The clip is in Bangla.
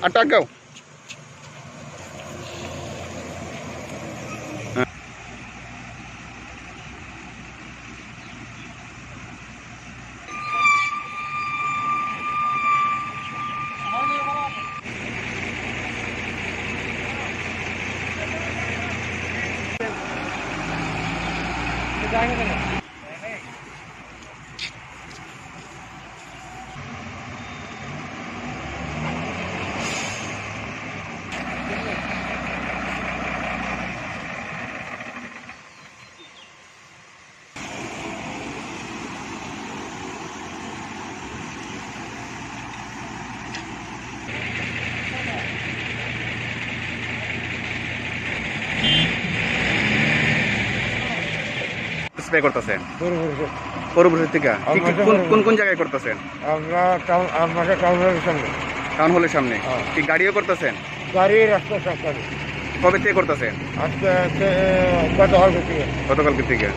আটাকাও স্প্রে করতেছেন পরবর্তী থেকে কোন কোন জায়গায় করতেছেন? টাউন হলের সামনে কি গাড়িও করতেছেন? গাড়ি রাস্তা সরকারি। কবে থেকে করতেছেন? আজকে গতকালকে থেকে।